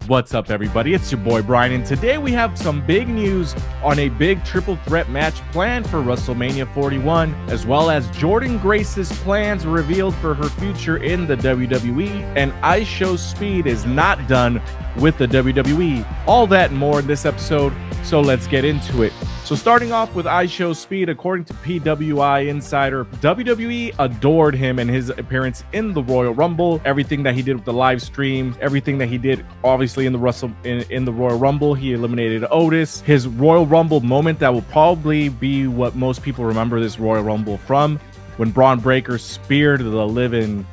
What's up, everybody? It's your boy Brian, and today we have some big news on a big triple threat match planned for WrestleMania 41, as well as Jordynne Grace's plans revealed for her future in the WWE, and IShowSpeed is not done with the WWE. All that and more in this episode, so let's get into it. So starting off with IShowSpeed, according to PWI Insider, WWE adored him and his appearance in the Royal Rumble. Everything that he did with the live stream, everything that he did obviously in the Royal Rumble, he eliminated Otis. His Royal Rumble moment that will probably be what most people remember this Royal Rumble from, when Braun Breaker speared the living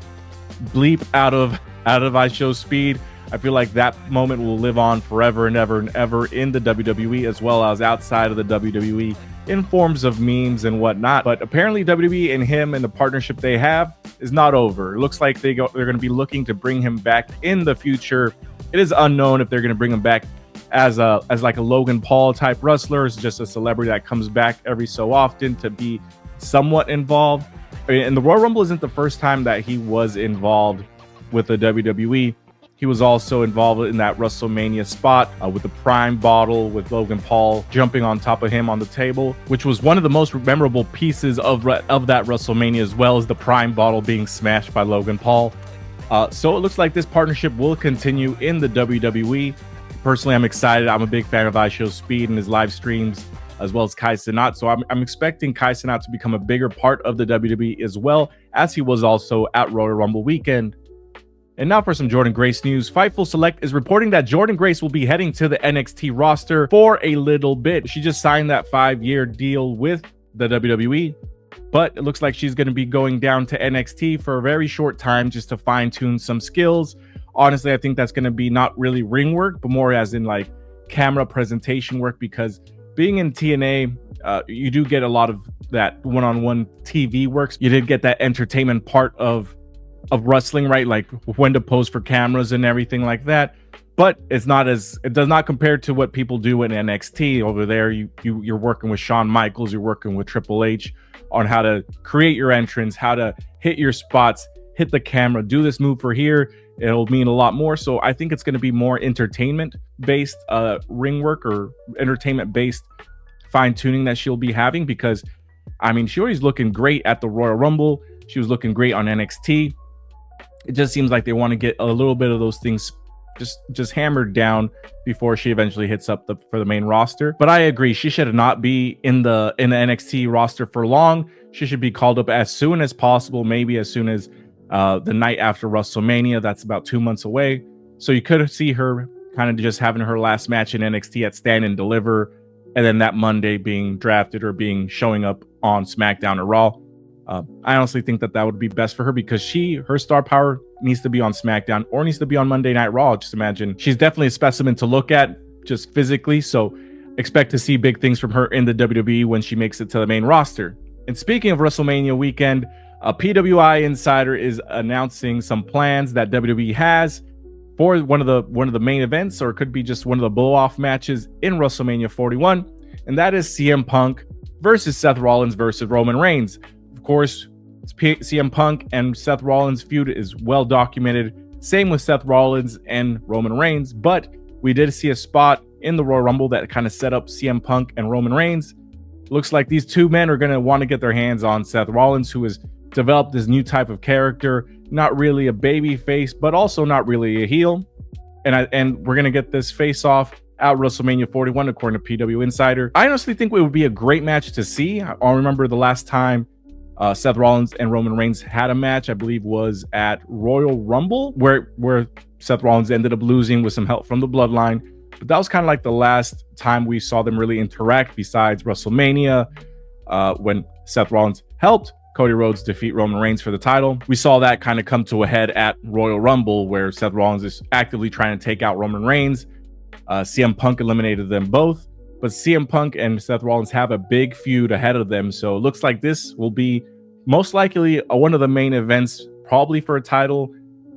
bleep out of IShowSpeed. I feel like that moment will live on forever and ever and ever in the WWE, as well as outside of the WWE in forms of memes and whatnot. But apparently WWE and him and the partnership they have is not over. It looks like they're going to be looking to bring him back in the future. It is unknown if they're going to bring him back as like a Logan Paul type wrestler. It's just a celebrity that comes back every so often to be somewhat involved. And the Royal Rumble isn't the first time that he was involved with the WWE. He was also involved in that WrestleMania spot with the Prime bottle, with Logan Paul jumping on top of him on the table, which was one of the most memorable pieces of that WrestleMania, as well as the Prime bottle being smashed by Logan Paul. So it looks like this partnership will continue in the WWE. Personally, I'm excited. I'm a big fan of IShowSpeed and his live streams, as well as Kai Cenat. So I'm expecting Kai Cenat to become a bigger part of the WWE as well, as he was also at Royal Rumble weekend. And now for some Jordynne Grace news. Fightful Select is reporting that Jordynne Grace will be heading to the NXT roster for a little bit. She just signed that 5-year deal with the WWE, but it looks like she's going to be going down to NXT for a very short time just to fine-tune some skills. Honestly, I think that's going to be not really ring work, but more as in like camera presentation work, because being in TNA, you do get a lot of that one-on-one TV works. You did get that entertainment part of wrestling, right? Like when to pose for cameras and everything like that. But it does not compare to what people do in NXT. Over there, you're working with Shawn Michaels, you're working with Triple H on how to create your entrance, how to hit your spots, hit the camera, do this move for here. It'll mean a lot more. So I think it's going to be more entertainment based ring work, or entertainment based fine tuning that she'll be having, because I mean, she always looking great at the Royal Rumble. She was looking great on NXT. It just seems like they want to get a little bit of those things just hammered down before she eventually hits up for the main roster. But I agree, she should not be in the NXT roster for long. She should be called up as soon as possible, maybe as soon as the night after WrestleMania. That's about 2 months away. So you could see her kind of just having her last match in NXT at Stand and Deliver, and then that Monday being drafted or showing up on SmackDown or Raw. I honestly think that would be best for her, because her star power needs to be on SmackDown or needs to be on Monday Night Raw. Just imagine, she's definitely a specimen to look at just physically. So expect to see big things from her in the WWE when she makes it to the main roster. And speaking of WrestleMania weekend, a PWI Insider is announcing some plans that WWE has for one of the main events, or it could be just one of the blow-off matches in WrestleMania 41, and that is CM Punk versus Seth Rollins versus Roman Reigns. Of course, CM Punk and Seth Rollins feud is well documented. Same with Seth Rollins and Roman Reigns, but we did see a spot in the Royal Rumble that kind of set up CM Punk and Roman Reigns. Looks like these two men are going to want to get their hands on Seth Rollins, who has developed this new type of character, not really a baby face, but also not really a heel. And we're going to get this face off at WrestleMania 41, according to PW Insider. I honestly think it would be a great match to see. I remember the last time Seth Rollins and Roman Reigns had a match, I believe was at Royal Rumble, where Seth Rollins ended up losing with some help from the Bloodline. But that was kind of like the last time we saw them really interact, besides WrestleMania, when Seth Rollins helped Cody Rhodes defeat Roman Reigns for the title. We saw that kind of come to a head at Royal Rumble, where Seth Rollins is actively trying to take out Roman Reigns. CM Punk eliminated them both, but CM Punk and Seth Rollins have a big feud ahead of them. So it looks like this will be most likely one of the main events, probably for a title.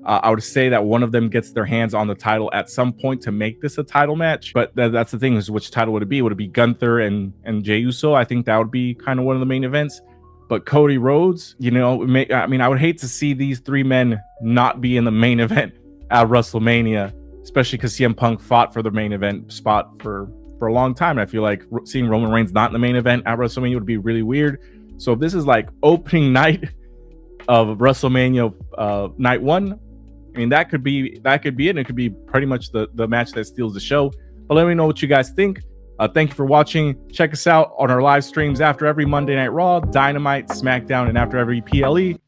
I would say that one of them gets their hands on the title at some point to make this a title match. But that's the thing, is which title would it be? Would it be Gunther and Jey Uso? I think that would be kind of one of the main events. But Cody Rhodes, I would hate to see these three men not be in the main event at WrestleMania. especially because CM Punk fought for the main event spot for a long time. And I feel like seeing Roman Reigns not in the main event at WrestleMania would be really weird. So if this is like opening night of WrestleMania night one, I mean, that could be it. And it could be pretty much the match that steals the show. But let me know what you guys think. Thank you for watching. Check us out on our live streams after every Monday Night Raw, Dynamite, SmackDown, and after every PLE.